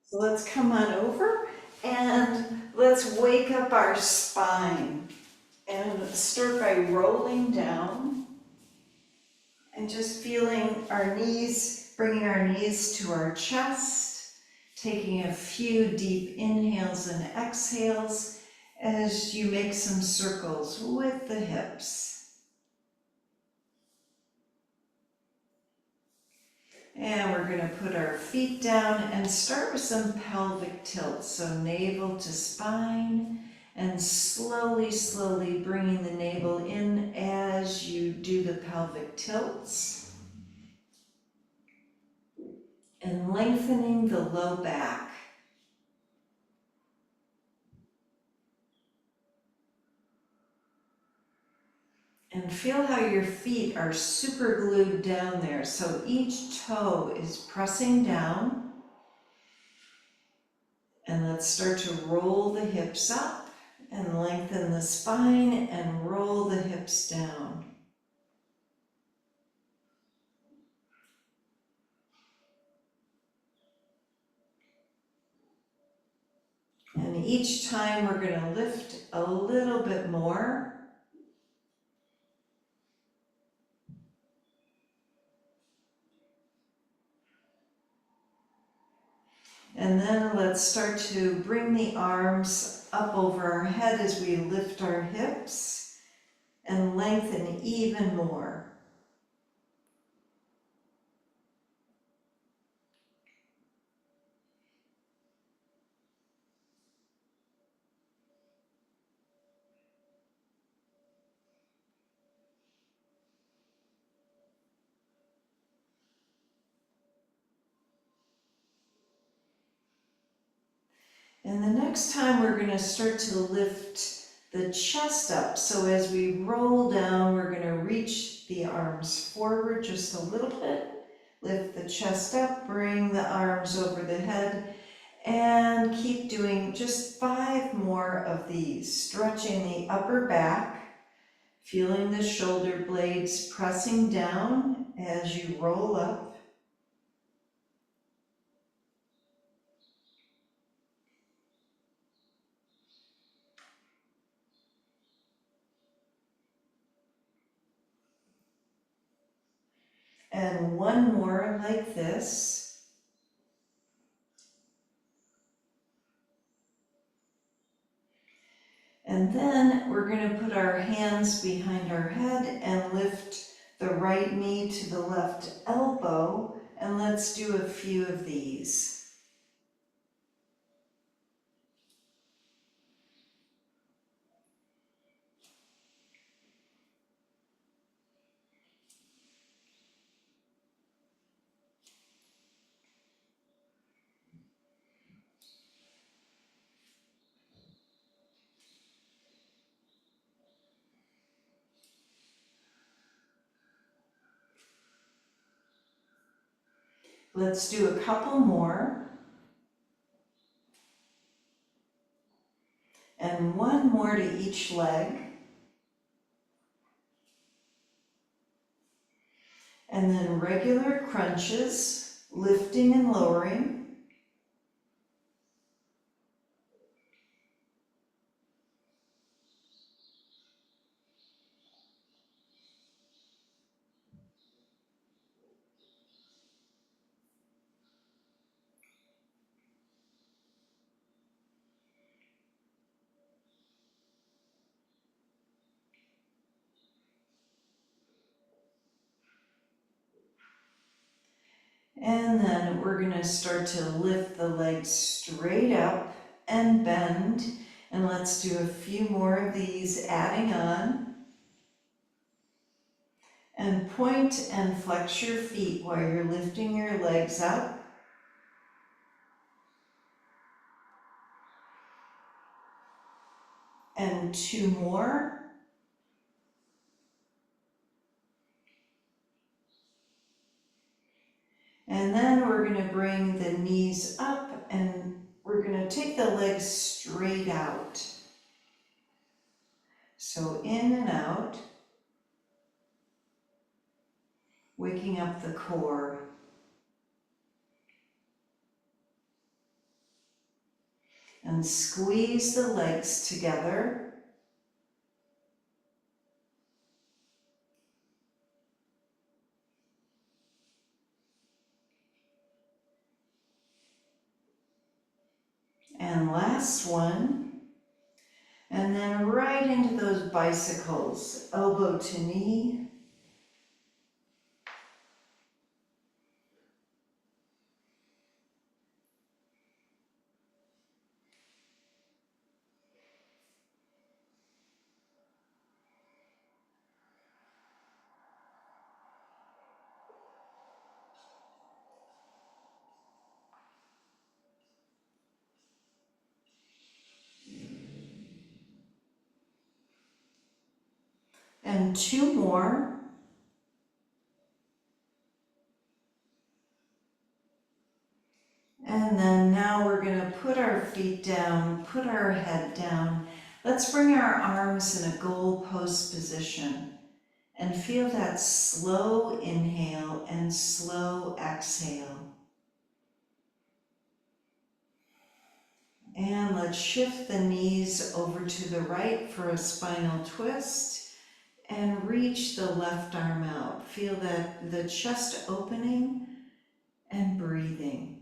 So let's come on over and let's wake up our spine and start by rolling down and just feeling our knees, bringing our knees to our chest, taking a few deep inhales and exhales as you make some circles with the hips. And we're going to put our feet down and start with some pelvic tilts. So navel to spine and slowly, slowly bringing the navel in as you do the pelvic tilts. And lengthening the low back. And feel how your feet are super glued down there. So each toe is pressing down. And let's start to roll the hips up and lengthen the spine and roll the hips down. And each time we're going to lift a little bit more. And then let's start to bring the arms up over our head as we lift our hips and lengthen even more. And the next time we're going to start to lift the chest up. So as we roll down, we're going to reach the arms forward just a little bit. Lift the chest up, bring the arms over the head, and keep doing just 5 more of these. Stretching the upper back, feeling the shoulder blades pressing down as you roll up. And 1 more like this. And then we're going to put our hands behind our head and lift the right knee to the left elbow. And let's do a few of these. Let's do a couple more. And 1 more to each leg. And then regular crunches, lifting and lowering. And then we're going to start to lift the legs straight up and bend. And let's do a few more of these, adding on. And point and flex your feet while you're lifting your legs up. And 2 more. And then we're going to bring the knees up and we're going to take the legs straight out. So in and out, waking up the core. And squeeze the legs together. And last one. And then right into those bicycles, elbow to knee. And two more. And then now we're going to put our feet down, put our head down. Let's bring our arms in a goal pose position and feel that slow inhale and slow exhale. And let's shift the knees over to the right for a spinal twist and reach the left arm out. Feel that the chest opening and breathing.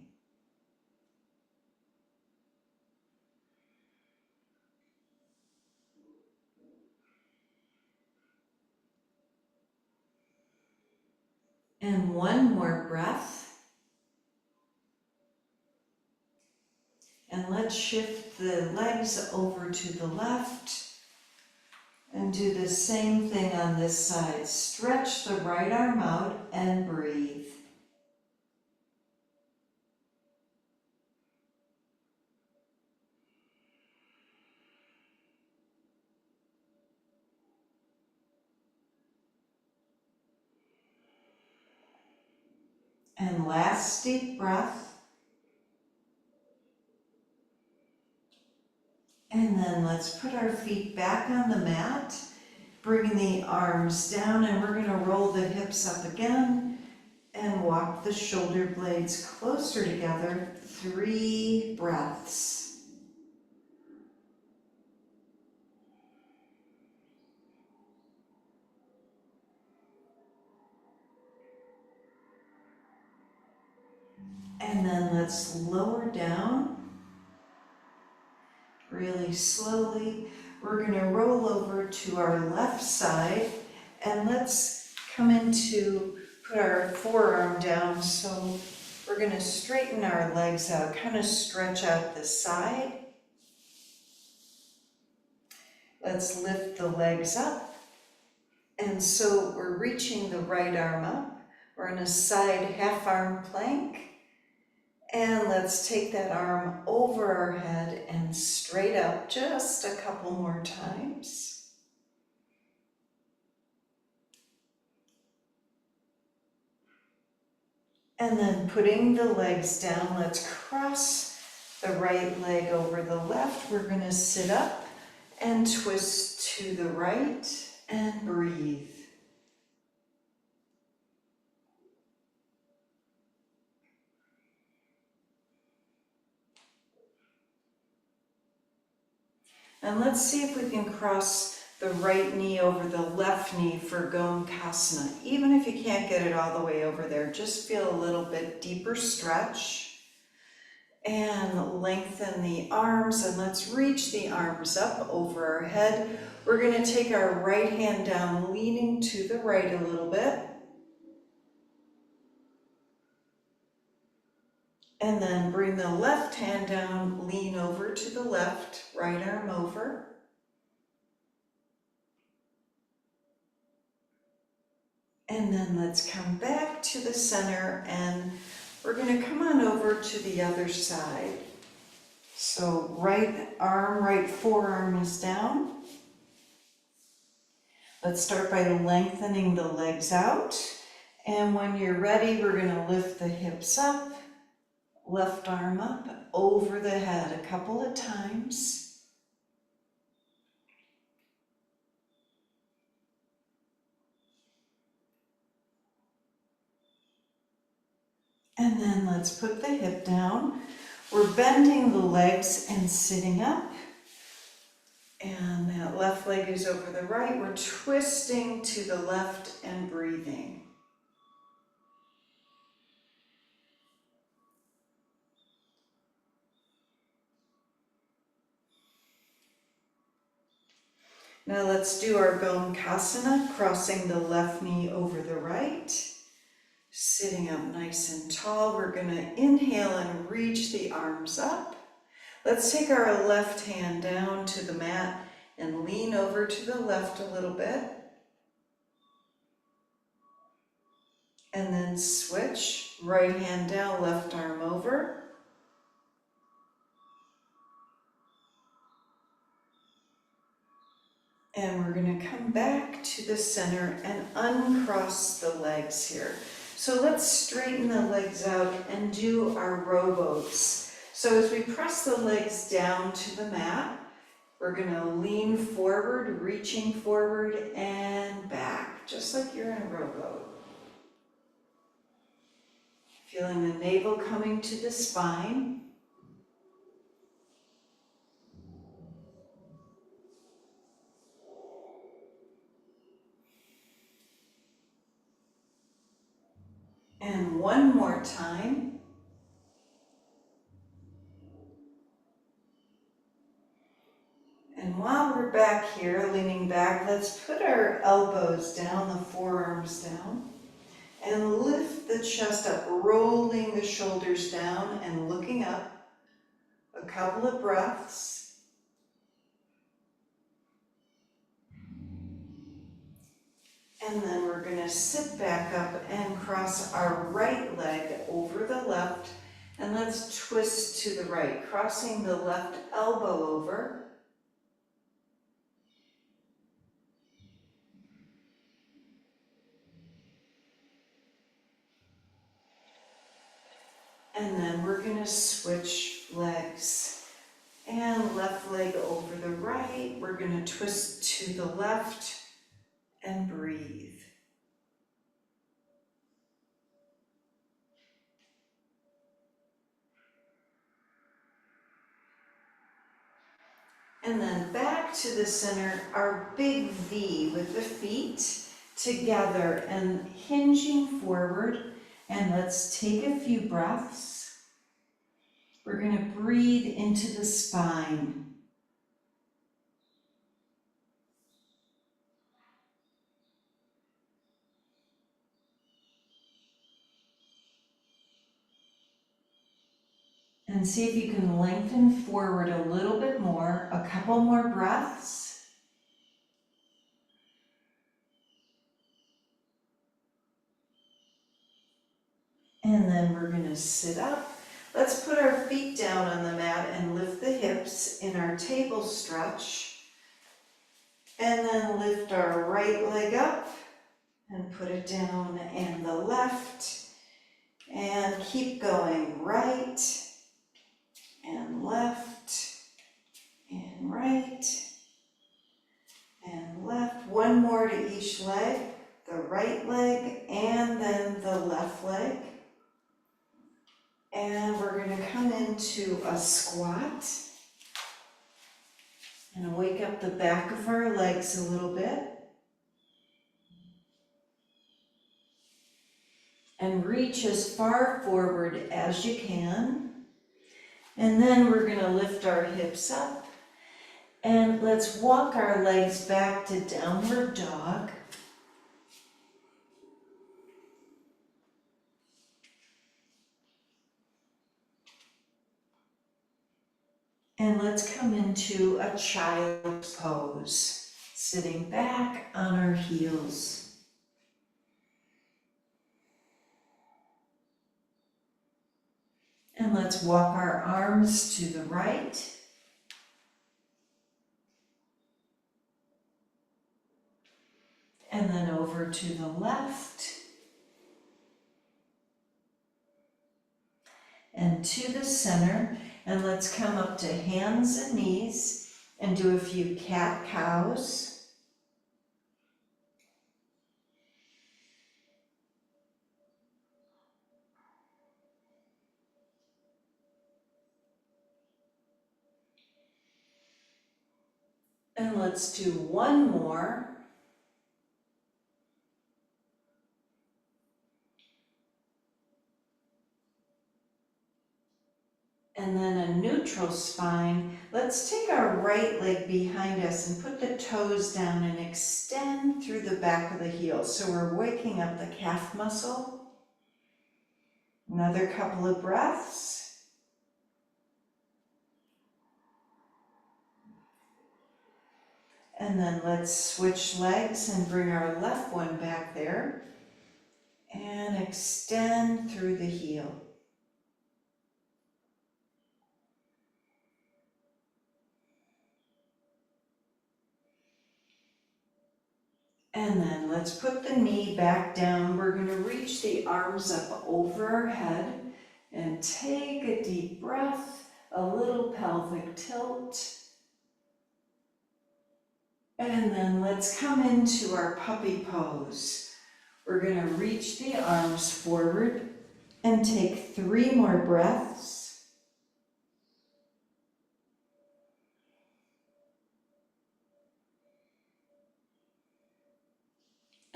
And one more breath. And let's shift the legs over to the left and do the same thing on this side. Stretch the right arm out and breathe. And last deep breath. And then let's put our feet back on the mat, bringing the arms down, and we're going to roll the hips up again and walk the shoulder blades closer together. 3 breaths. And then let's lower down really slowly. We're going to roll over to our left side and let's come into, put our forearm down. So we're going to straighten our legs out, kind of stretch out the side. Let's lift the legs up. And so we're reaching the right arm up. We're in a side half arm plank. And let's take that arm over our head and straight up just a couple more times. And then putting the legs down, let's cross the right leg over the left. We're going to sit up and twist to the right and breathe. And let's see if we can cross the right knee over the left knee for Gomukhasana. Even if you can't get it all the way over there, just feel a little bit deeper stretch. And lengthen the arms, and let's reach the arms up over our head. We're going to take our right hand down, leaning to the right a little bit. And then bring the left hand down, lean over to the left, right arm over. And then let's come back to the center and we're going to come on over to the other side. So right arm, right forearm is down. Let's start by lengthening the legs out. And when you're ready, we're going to lift the hips up. Left arm up, over the head a couple of times. And then let's put the hip down. We're bending the legs and sitting up. And that left leg is over the right. We're twisting to the left and breathing. Now let's do our Gomkasana, crossing the left knee over the right. Sitting up nice and tall. We're going to inhale and reach the arms up. Let's take our left hand down to the mat and lean over to the left a little bit. And then switch, right hand down, left arm over. And we're going to come back to the center and uncross the legs here. So let's straighten the legs out and do our rowboats. So as we press the legs down to the mat, we're going to lean forward, reaching forward and back, just like you're in a rowboat. Feeling the navel coming to the spine. And one more time. And while we're back here, leaning back, let's put our elbows down, the forearms down, and lift the chest up, rolling the shoulders down and looking up. A couple of breaths. And then we're going to sit back up and cross our right leg over the left. And let's twist to the right, crossing the left elbow over. And then we're going to switch legs. And left leg over the right. We're going to twist to the left and breathe. And then back to the center, our big V with the feet together and hinging forward. And let's take a few breaths. We're going to breathe into the spine. And see if you can lengthen forward a little bit more, a couple more breaths. And then we're going to sit up. Let's put our feet down on the mat and lift the hips in our table stretch. And then lift our right leg up and put it down and the left. And keep going, right and left and right and left. One more to each leg, the right leg and then the left leg. And we're going to come into a squat and wake up the back of our legs a little bit. And reach as far forward as you can. And then we're going to lift our hips up. And let's walk our legs back to downward dog. And let's come into a child's pose, sitting back on our heels. And let's walk our arms to the right. And then over to the left. And to the center. And let's come up to hands and knees and do a few cat-cows. And let's do one more. And then a neutral spine. Let's take our right leg behind us and put the toes down and extend through the back of the heel. So we're waking up the calf muscle. Another couple of breaths. And then let's switch legs and bring our left one back there. And extend through the heel. And then let's put the knee back down. We're going to reach the arms up over our head and take a deep breath, a little pelvic tilt. And then let's come into our puppy pose. We're going to reach the arms forward and take 3 more breaths.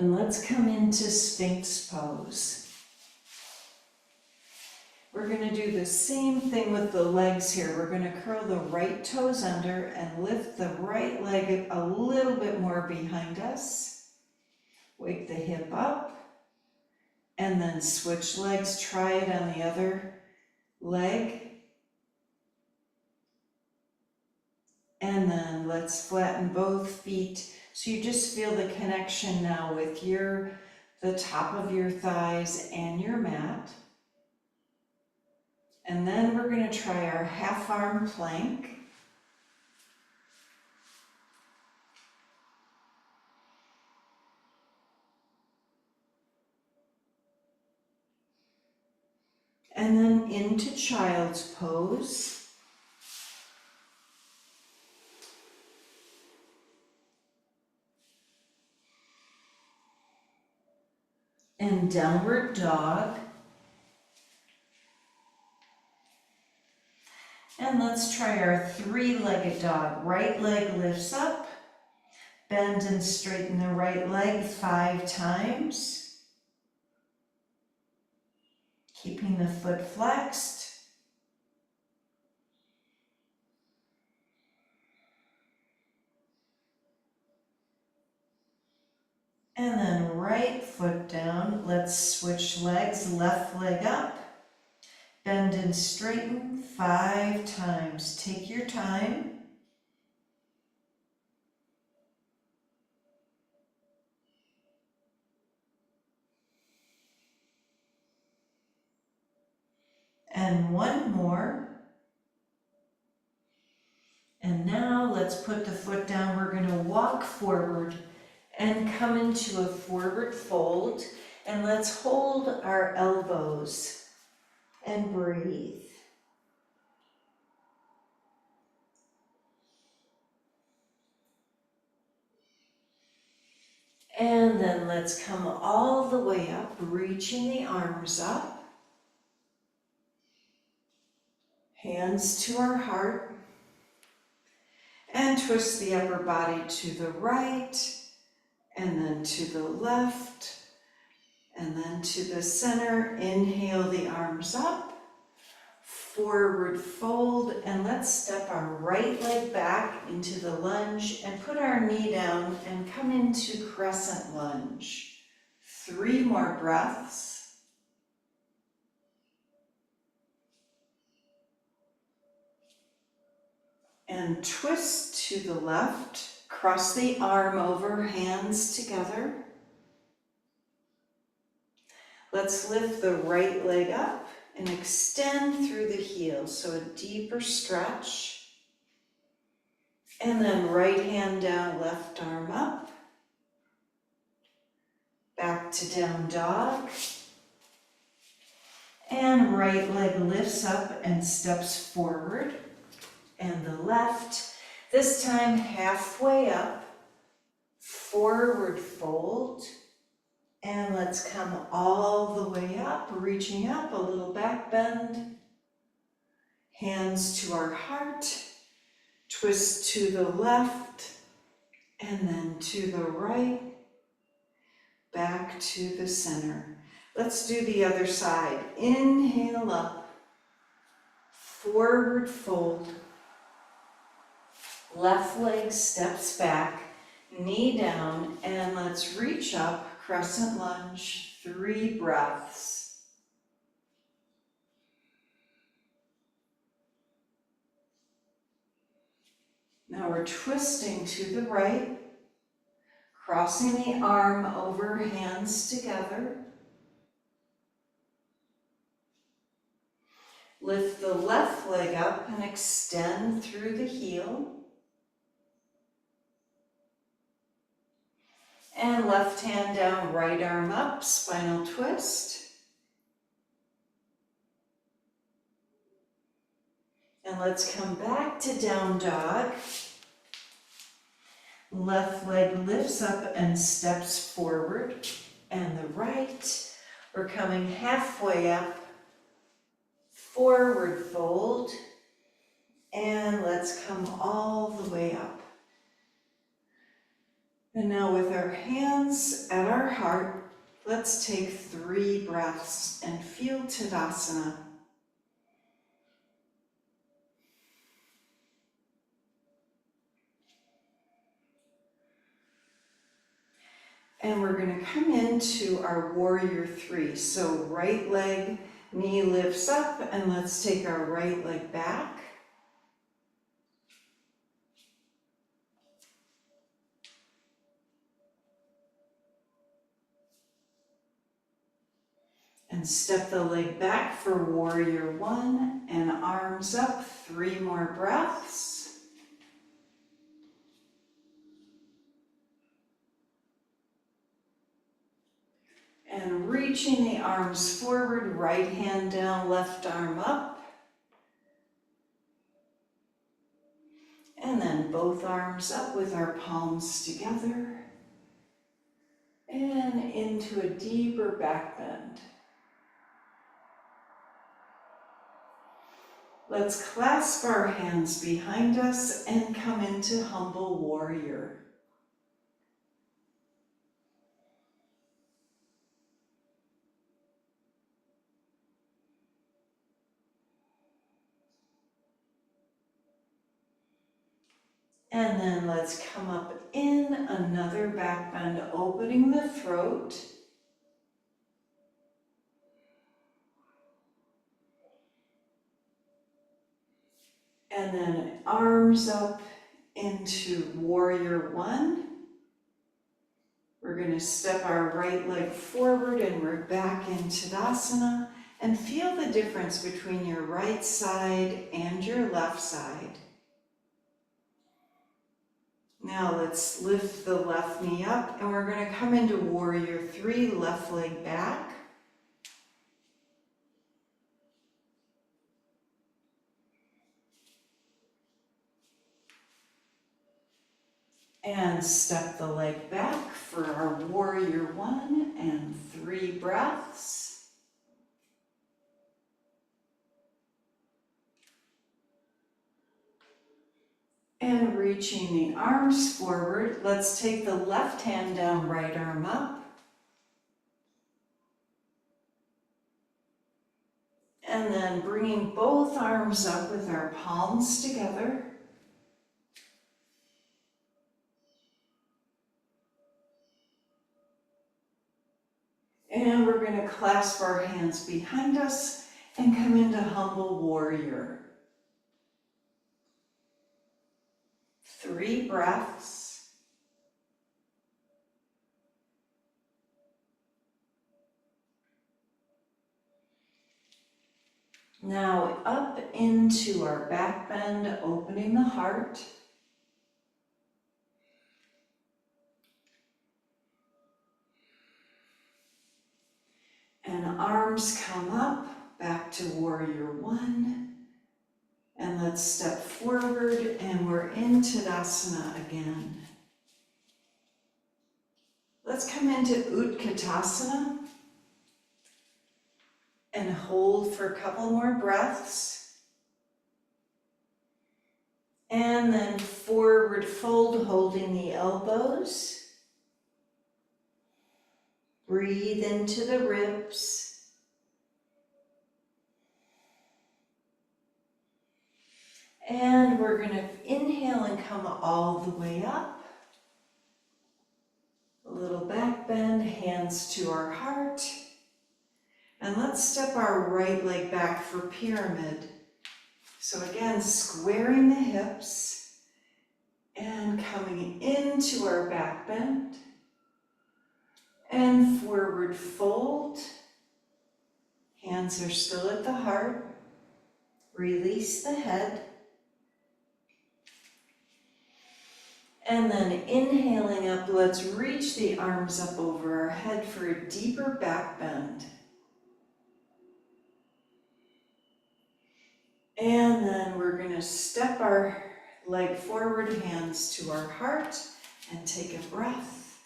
And let's come into sphinx pose. We're going to do the same thing with the legs here. We're going to curl the right toes under and lift the right leg a little bit more behind us. Wake the hip up. And then switch legs. Try it on the other leg. And then let's flatten both feet. So you just feel the connection now with the top of your thighs and your mat. And then we're going to try our half arm plank. And then into child's pose. And downward dog. And let's try our 3-legged dog. Right leg lifts up. Bend and straighten the right leg 5 times. Keeping the foot flexed. And then right foot down. Let's switch legs. Left leg up. Bend and straighten 5 times. Take your time. And one more. And now let's put the foot down. We're going to walk forward and come into a forward fold. And let's hold our elbows and breathe. And then let's come all the way up, reaching the arms up. Hands to our heart. And twist the upper body to the right, and then to the left, and then to the center. Inhale the arms up. Forward fold, and let's step our right leg back into the lunge and put our knee down and come into crescent lunge. 3 more breaths. And twist to the left, cross the arm over, hands together. Let's lift the right leg up and extend through the heel, so a deeper stretch. And then right hand down, left arm up. Back to down dog. And right leg lifts up and steps forward. And the left, this time halfway up, forward fold. And let's come all the way up, reaching up, a little back bend. Hands to our heart, twist to the left, and then to the right, back to the center. Let's do the other side. Inhale up, forward fold, left leg steps back, knee down, and let's reach up, crescent lunge, 3 breaths. Now we're twisting to the right, crossing the arm over, hands together. Lift the left leg up and extend through the heel. And left hand down, right arm up, spinal twist. And let's come back to down dog. Left leg lifts up and steps forward. And the right, we're coming halfway up, forward fold. And let's come all the way up. And now with our hands at our heart, let's take 3 breaths and feel Tadasana. And we're going to come into our warrior 3. So right leg, knee lifts up, and let's take our right leg back. And step the leg back for warrior 1, and arms up, 3 more breaths. And reaching the arms forward, right hand down, left arm up. And then both arms up with our palms together. And into a deeper back bend. Let's clasp our hands behind us and come into humble warrior. And then let's come up in another back bend, opening the throat. And then arms up into warrior 1. We're going to step our right leg forward and we're back in Tadasana. And feel the difference between your right side and your left side. Now let's lift the left knee up and we're going to come into warrior 3, left leg back. And step the leg back for our warrior 1 and 3 breaths. And reaching the arms forward, let's take the left hand down, right arm up. And then bringing both arms up with our palms together. And we're going to clasp our hands behind us and come into humble warrior. 3 breaths. Now up into our back bend, opening the heart. And arms come up, back to warrior 1. And let's step forward and we're in Tadasana again. Let's come into Utkatasana and hold for a couple more breaths. And then forward fold, holding the elbows. Breathe into the ribs. And we're going to inhale and come all the way up. A little back bend, hands to our heart. And let's step our right leg back for pyramid. So again, squaring the hips and coming into our back bend. And forward fold. Hands are still at the heart. Release the head. And then inhaling up, let's reach the arms up over our head for a deeper back bend. And then we're going to step our leg forward, hands to our heart, and take a breath.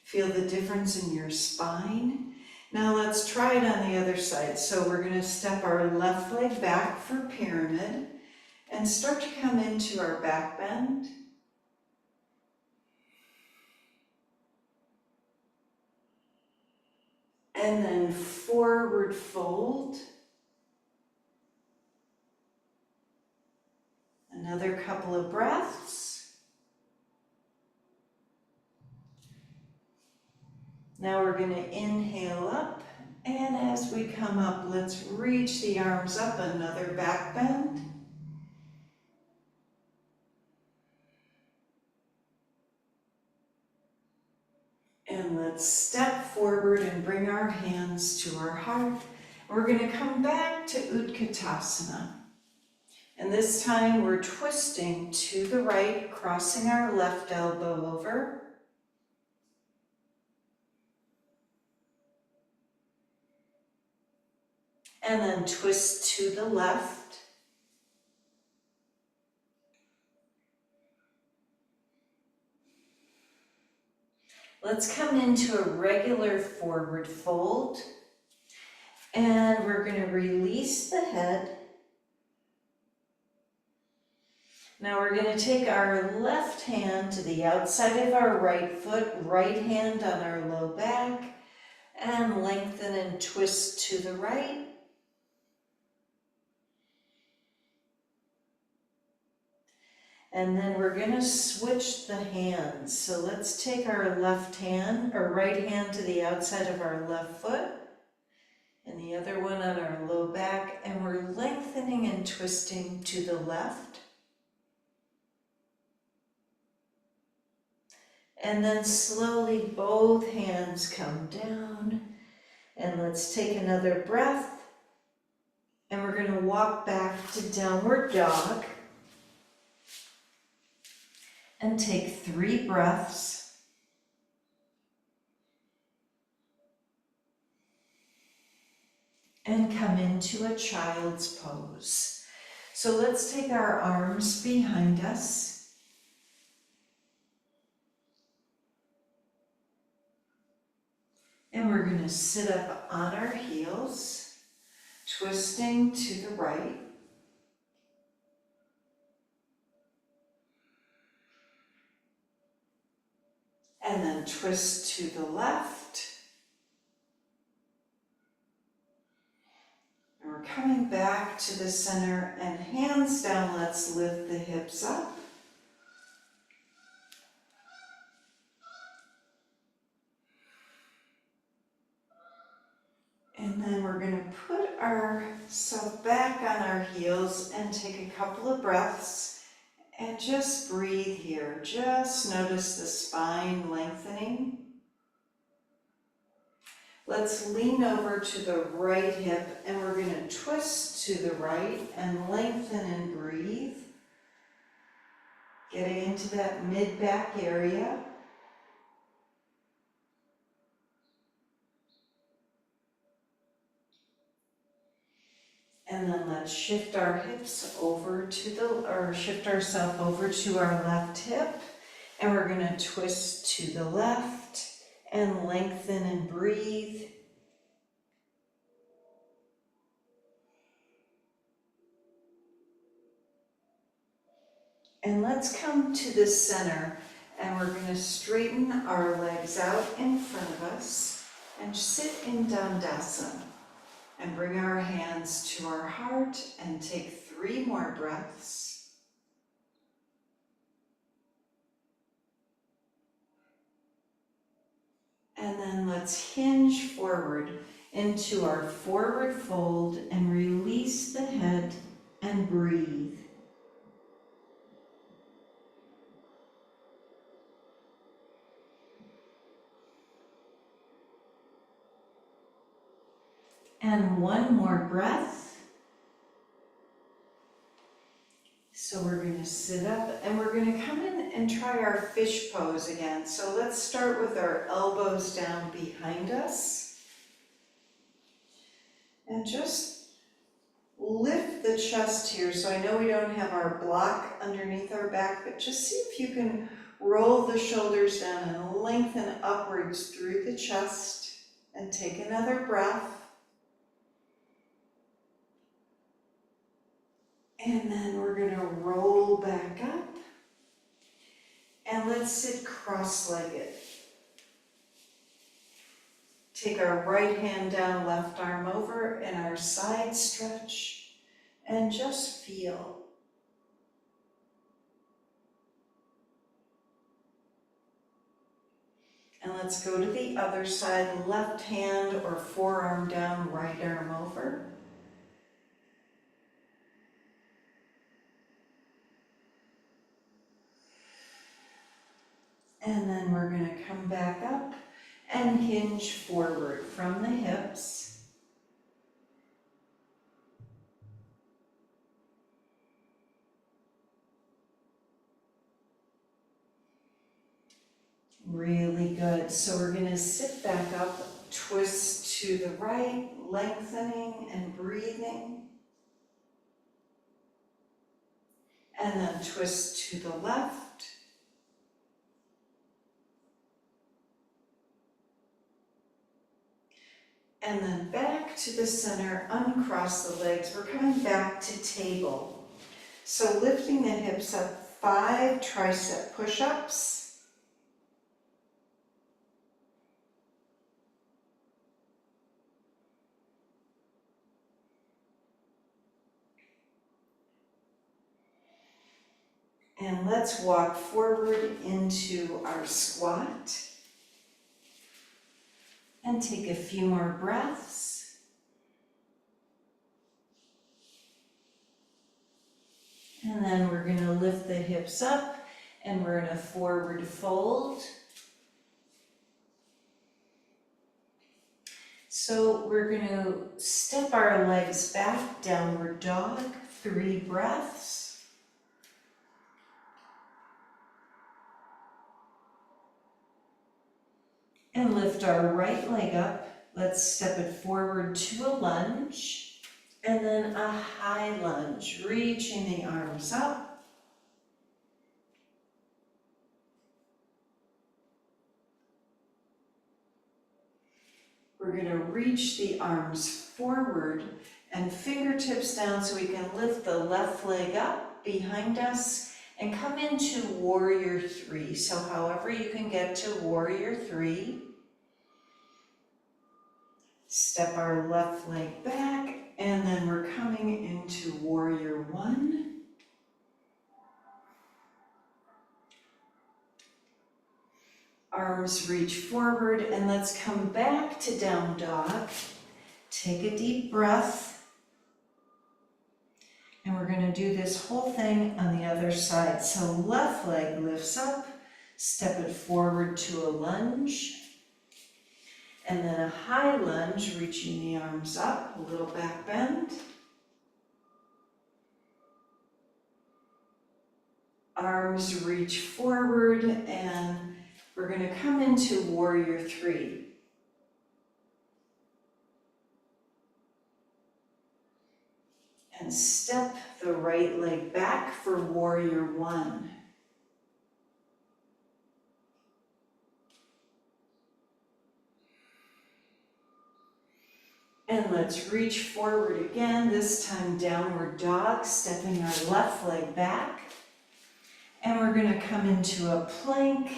Feel the difference in your spine. Now let's try it on the other side. So we're going to step our left leg back for pyramid and start to come into our back bend. And then forward fold. Another couple of breaths. Now we're going to inhale up, and as we come up, let's reach the arms up, another back bend. And let's step forward and bring our hands to our heart. We're going to come back to Utkatasana. And this time we're twisting to the right, crossing our left elbow over. And then twist to the left. Let's come into a regular forward fold. And we're going to release the head. Now we're going to take our left hand to the outside of our right foot, right hand on our low back, and lengthen and twist to the right. And then we're going to switch the hands. So let's take our left hand, or right hand to the outside of our left foot, and the other one on our low back, and we're lengthening and twisting to the left. And then slowly both hands come down, and let's take another breath, and we're going to walk back to downward dog. And take 3 breaths. And come into a child's pose. So let's take our arms behind us. And we're going to sit up on our heels, twisting to the right. And then twist to the left. And we're coming back to the center, and hands down, let's lift the hips up. And then we're going to put ourselves back on our heels and take a couple of breaths. And just breathe here. Just notice the spine lengthening. Let's lean over to the right hip, and we're going to twist to the right and lengthen and breathe. Getting into that mid-back area. And then let's shift our hips over to shift ourselves over to our left hip. And we're going to twist to the left and lengthen and breathe. And let's come to the center, and we're going to straighten our legs out in front of us and sit in Dandasana. And bring our hands to our heart and take 3 more breaths. And then let's hinge forward into our forward fold and release the head and breathe. And 1 more breath. So we're going to sit up and we're going to come in and try our fish pose again. So let's start with our elbows down behind us. And just lift the chest here. So I know we don't have our block underneath our back, but just see if you can roll the shoulders down and lengthen upwards through the chest. And take another breath. And then we're going to roll back up. And let's sit cross-legged. Take our right hand down, left arm over, and our side stretch. And just feel. And let's go to the other side, left hand or forearm down, right arm over. And then we're going to come back up and hinge forward from the hips. Really good. So we're going to sit back up, twist to the right, lengthening and breathing. And then twist to the left. And then back to the center, uncross the legs. We're coming back to table. So lifting the hips up, 5 tricep push-ups. And let's walk forward into our squat. And take a few more breaths. And then we're going to lift the hips up and we're in a forward fold. So we're going to step our legs back, downward dog, 3 breaths. And lift our right leg up. Let's step it forward to a lunge. And then a high lunge, reaching the arms up. We're going to reach the arms forward and fingertips down so we can lift the left leg up behind us and come into warrior 3. So however you can get to warrior 3. Step our left leg back, and then we're coming into warrior 1. Arms reach forward, and let's come back to down dog. Take a deep breath. And we're going to do this whole thing on the other side. So left leg lifts up, step it forward to a lunge. And then a high lunge, reaching the arms up, a little back bend. Arms reach forward, and we're going to come into warrior 3. And step the right leg back for warrior 1. And let's reach forward again, this time downward dog, stepping our left leg back. And we're going to come into a plank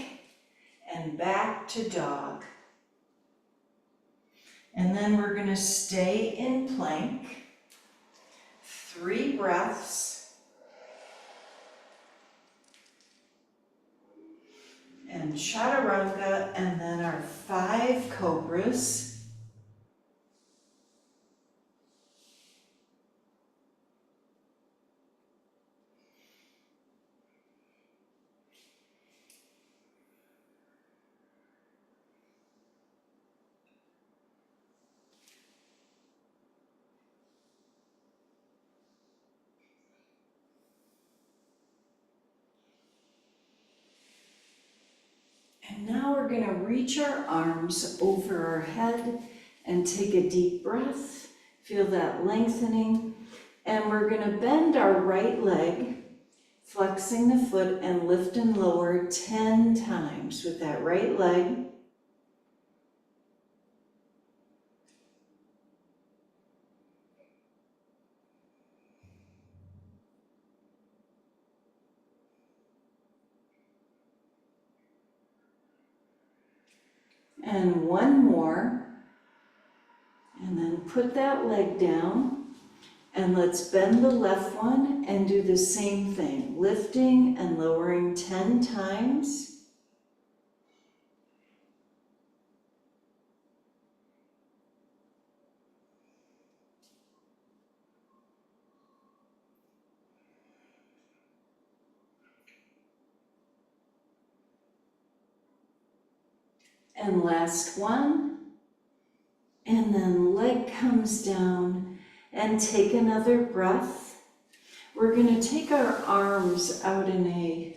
and back to dog. And then we're going to stay in plank. 3 breaths. And chaturanga, and then our 5 cobras. And now we're going to reach our arms over our head and take a deep breath. Feel that lengthening. And we're going to bend our right leg, flexing the foot, and lift and lower 10 times with that right leg. And 1 more. And then put that leg down. And let's bend the left one and do the same thing, lifting and lowering 10 times. And last one. And then leg comes down and take another breath. We're going to take our arms out in a,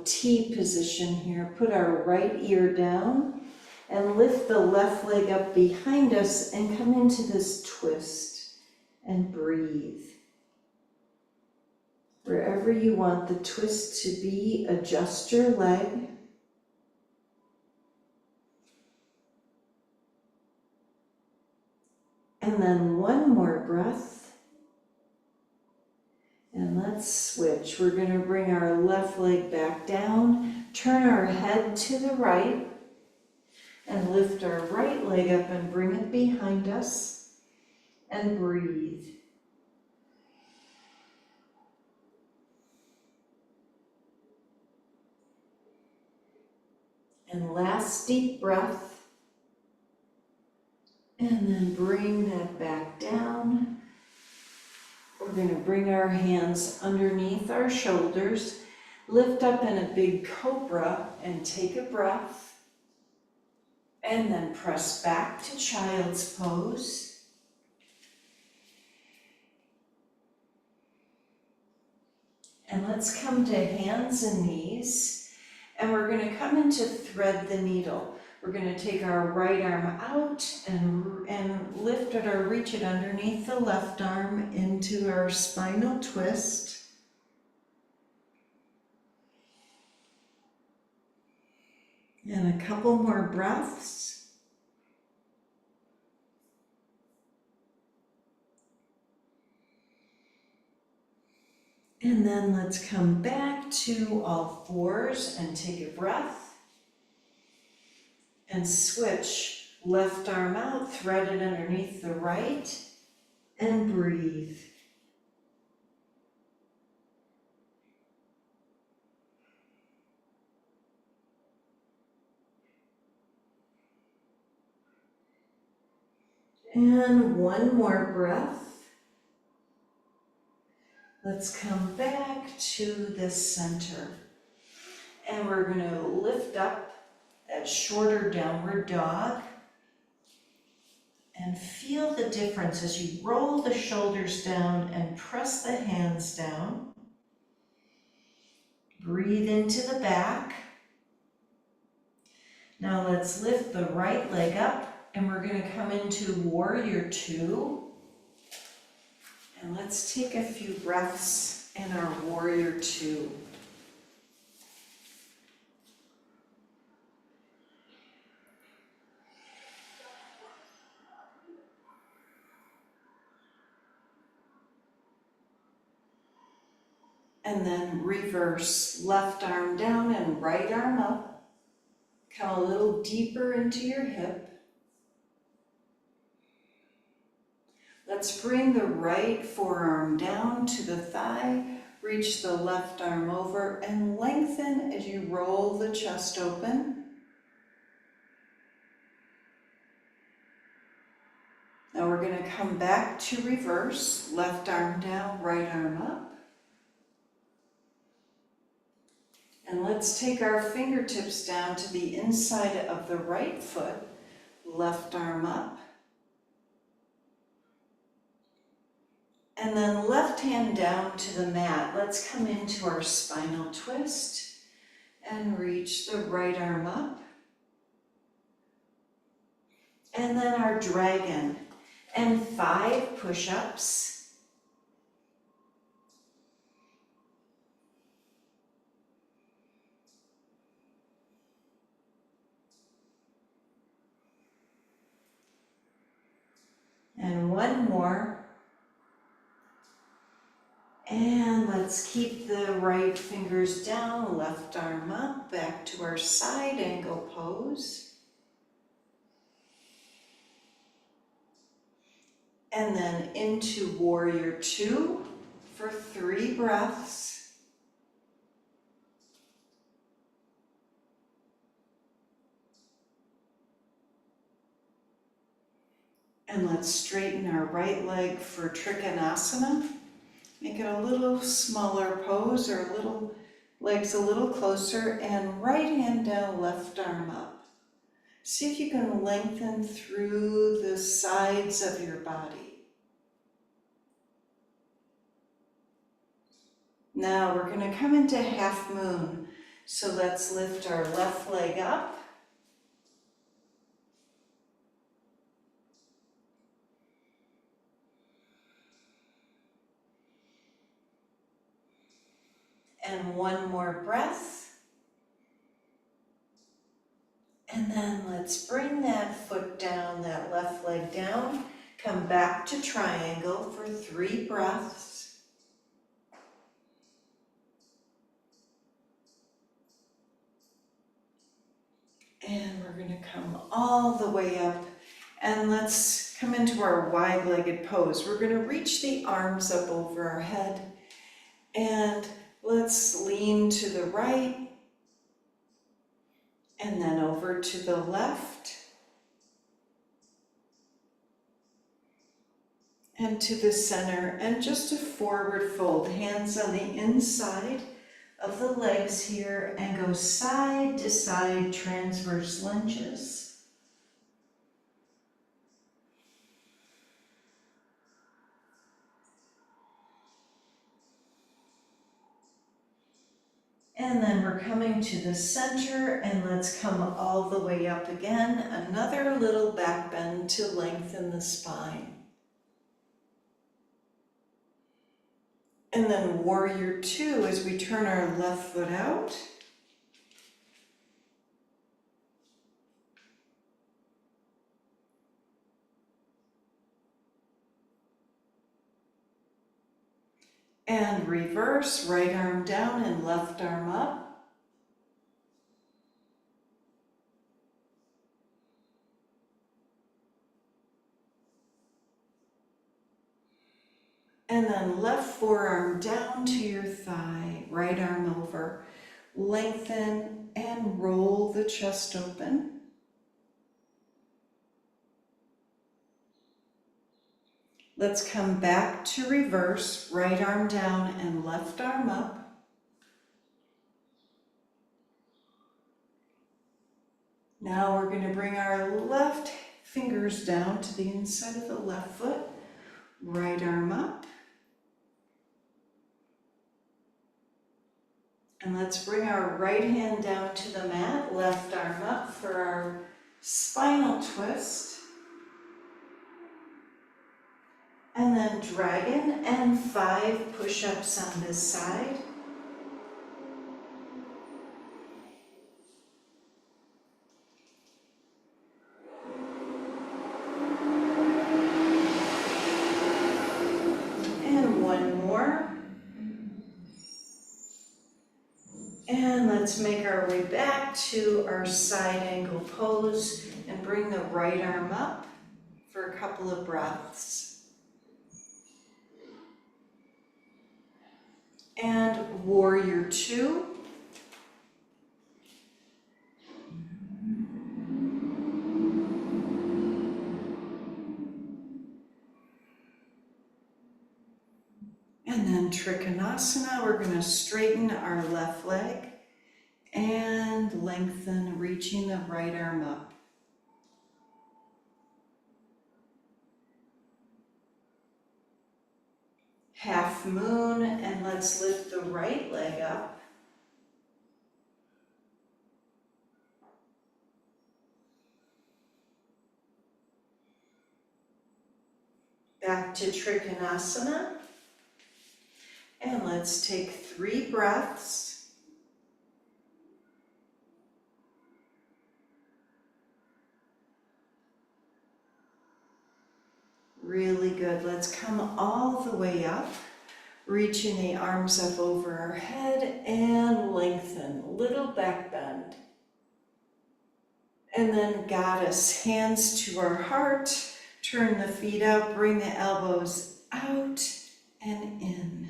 T position here. Put our right ear down and lift the left leg up behind us and come into this twist and breathe. Wherever you want the twist to be, adjust your leg. And then 1 more breath. And let's switch. We're going to bring our left leg back down, turn our head to the right, and lift our right leg up and bring it behind us, and breathe. And last deep breath. And then bring that back down. We're going to bring our hands underneath our shoulders, lift up in a big cobra and take a breath. And then press back to child's pose. And let's come to hands and knees. And we're going to come into thread the needle. We're going to take our right arm out and lift it or reach it underneath the left arm into our spinal twist. And a couple more breaths. And then let's come back to all fours and take a breath. And switch, left arm out, thread it underneath the right, and breathe. And 1 more breath. Let's come back to the center. And we're going to lift up that shorter downward dog. And feel the difference as you roll the shoulders down and press the hands down. Breathe into the back. Now let's lift the right leg up and we're going to come into warrior 2. And let's take a few breaths in our warrior 2. And then reverse, left arm down and right arm up. Come a little deeper into your hip. Let's bring the right forearm down to the thigh, reach the left arm over and lengthen as you roll the chest open. Now we're going to come back to reverse, left arm down, right arm up. And let's take our fingertips down to the inside of the right foot, left arm up. And then left hand down to the mat. Let's come into our spinal twist and reach the right arm up. And then our dragon and 5 push-ups. And 1 more. And let's keep the right fingers down, left arm up, back to our side angle pose. And then into warrior 2 for 3 breaths. And let's straighten our right leg for Trikonasana. Make it a little smaller pose, or legs a little closer, and right hand down, left arm up. See if you can lengthen through the sides of your body. Now we're going to come into half moon. So let's lift our left leg up. And 1 more breath. And then let's bring that foot down, that left leg down. Come back to triangle for 3 breaths. And we're going to come all the way up. And let's come into our wide-legged pose. We're going to reach the arms up over our head. And let's lean to the right and then over to the left and to the center, and just a forward fold, hands on the inside of the legs here, and go side to side transverse lunges. And then we're coming to the center, and let's come all the way up again. Another little back bend to lengthen the spine. And then warrior 2 as we turn our left foot out. And reverse, right arm down and left arm up. And then left forearm down to your thigh, right arm over. Lengthen and roll the chest open. Let's come back to reverse, right arm down and left arm up. Now we're going to bring our left fingers down to the inside of the left foot, right arm up. And let's bring our right hand down to the mat, left arm up for our spinal twist. And then dragon and 5 push-ups on this side. And 1 more. And let's make our way back to our side angle pose and bring the right arm up for a couple of breaths. And warrior two. And then Trikonasana, we're going to straighten our left leg and lengthen, reaching the right arm up. Half moon, and let's lift the right leg up. Back to Trikonasana. And let's take 3 breaths. Really good. Let's come all the way up, reaching the arms up over our head and lengthen, little back bend. And then goddess, hands to our heart, turn the feet out, bring the elbows out and in.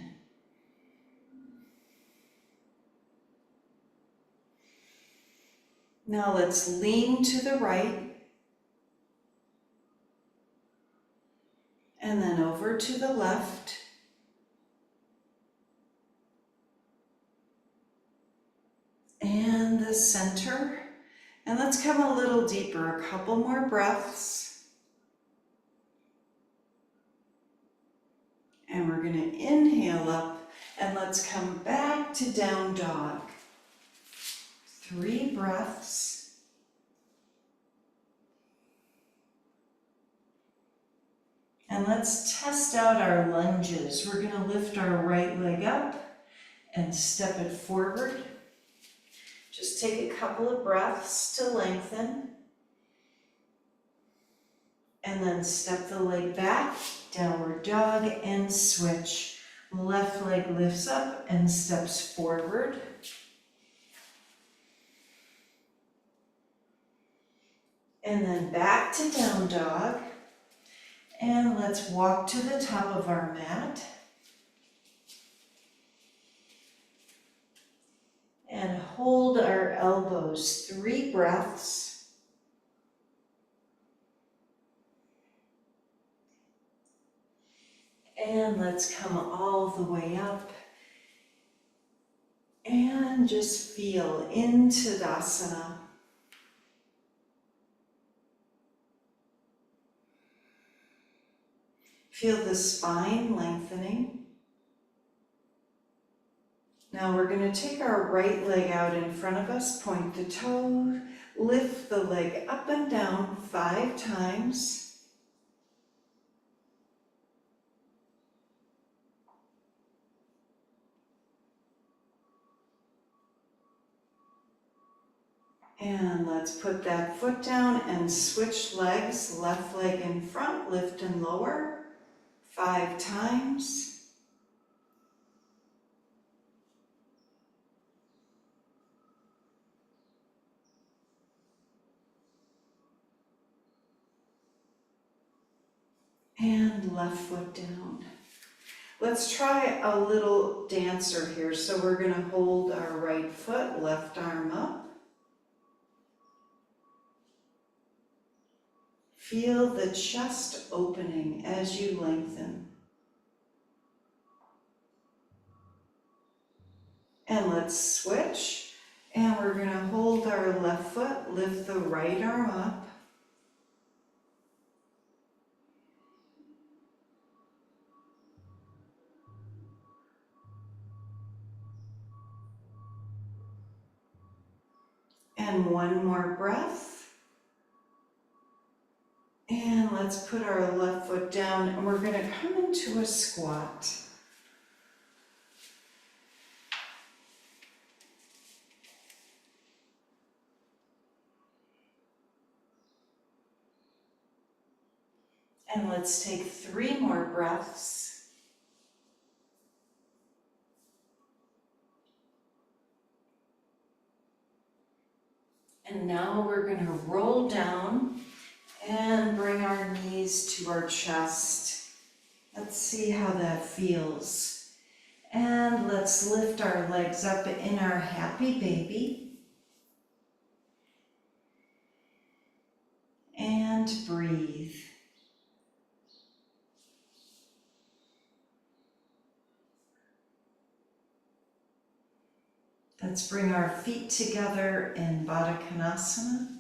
Now let's lean to the right and then over to the left. And the center. And let's come a little deeper, a couple more breaths. And we're going to inhale up and let's come back to down dog. 3 breaths. And let's test out our lunges. We're going to lift our right leg up and step it forward. Just take a couple of breaths to lengthen. And then step the leg back, downward dog, and switch. Left leg lifts up and steps forward. And then back to down dog. And let's walk to the top of our mat. And hold our elbows, 3 breaths. And let's come all the way up. And just feel into Tadasana. Feel the spine lengthening. Now we're going to take our right leg out in front of us, point the toe, lift the leg up and down 5 times. And let's put that foot down and switch legs, left leg in front, lift and lower 5 times. And left foot down. Let's try a little dancer here. So we're going to hold our right foot, left arm up. Feel the chest opening as you lengthen. And let's switch. And we're going to hold our left foot, lift the right arm up. And one more breath. And let's put our left foot down and we're going to come into a squat. And let's take 3 more breaths. And now we're gonna roll down and bring our knees to our chest. Let's see how that feels. And let's lift our legs up in our happy baby. And breathe. Let's bring our feet together in Baddha Konasana.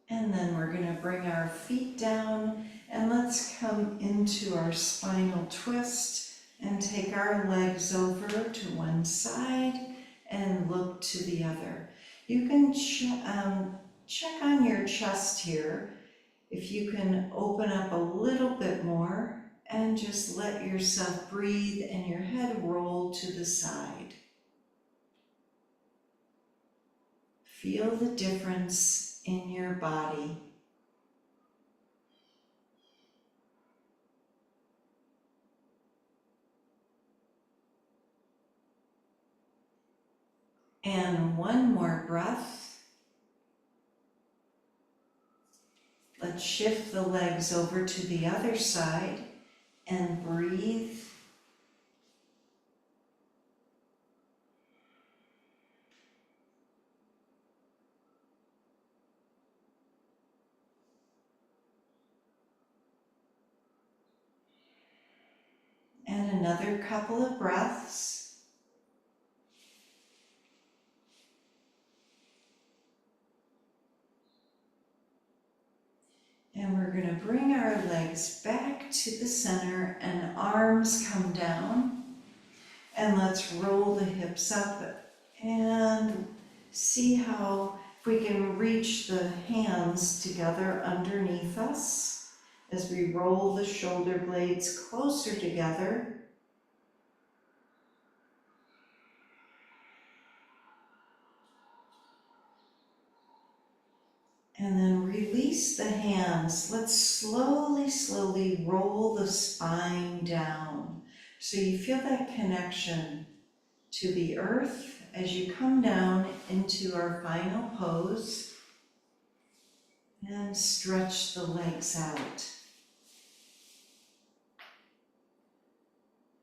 And then we're going to bring our feet down and let's come into our spinal twist and take our legs over to one side and look to the other. You can check on your chest here. If you can open up a little bit more and just let yourself breathe and your head roll to the side. Feel the difference in your body. And one more breath. Let's shift the legs over to the other side and breathe. And another couple of breaths. And we're going to bring our legs back to the center and arms come down. And let's roll the hips up and see how if we can reach the hands together underneath us as we roll the shoulder blades closer together. And then release the hands. Let's slowly roll the spine down. So you feel that connection to the earth as you come down into our final pose. And stretch the legs out.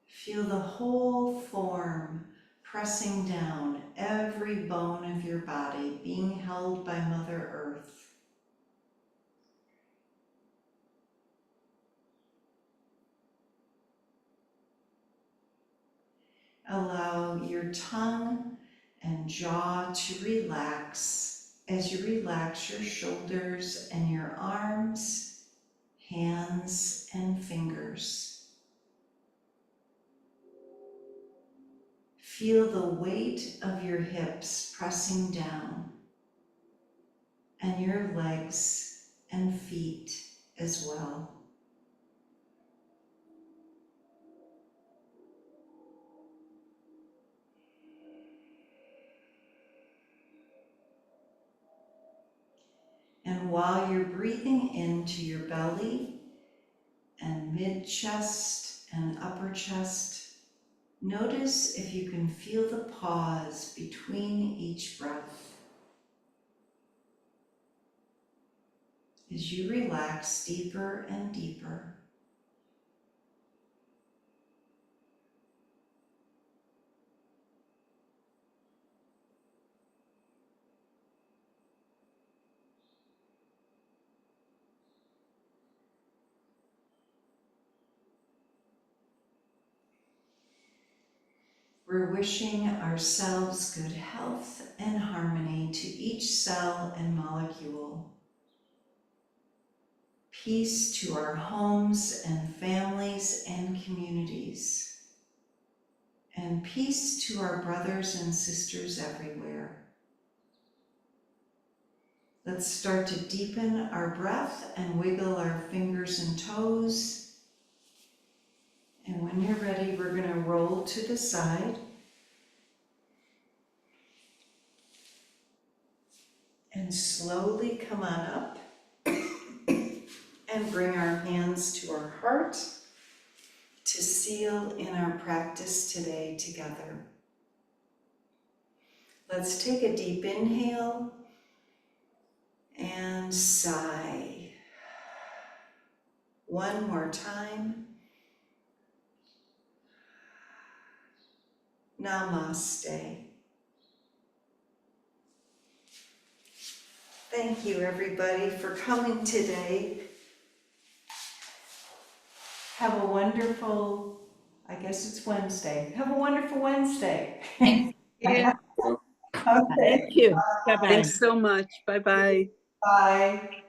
Feel the whole form pressing down, every bone of your body being held by Mother Earth. Allow your tongue and jaw to relax as you relax your shoulders and your arms, hands, and fingers. Feel the weight of your hips pressing down and your legs and feet as well. And while you're breathing into your belly and mid-chest and upper chest, notice if you can feel the pause between each breath. As you relax deeper and deeper. We're wishing ourselves good health and harmony to each cell and molecule. Peace to our homes and families and communities. And peace to our brothers and sisters everywhere. Let's start to deepen our breath and wiggle our fingers and toes. And when you're ready, we're going to roll to the side. And slowly come on up. And and bring our hands to our heart to seal in our practice today together. Let's take a deep inhale and sigh. One more time. Namaste. Thank you, everybody, for coming today. Have a wonderful, I guess it's Wednesday. Have a wonderful Wednesday. Yeah. Okay. Thank you. Bye-bye. Thanks so much. Bye-bye. Bye.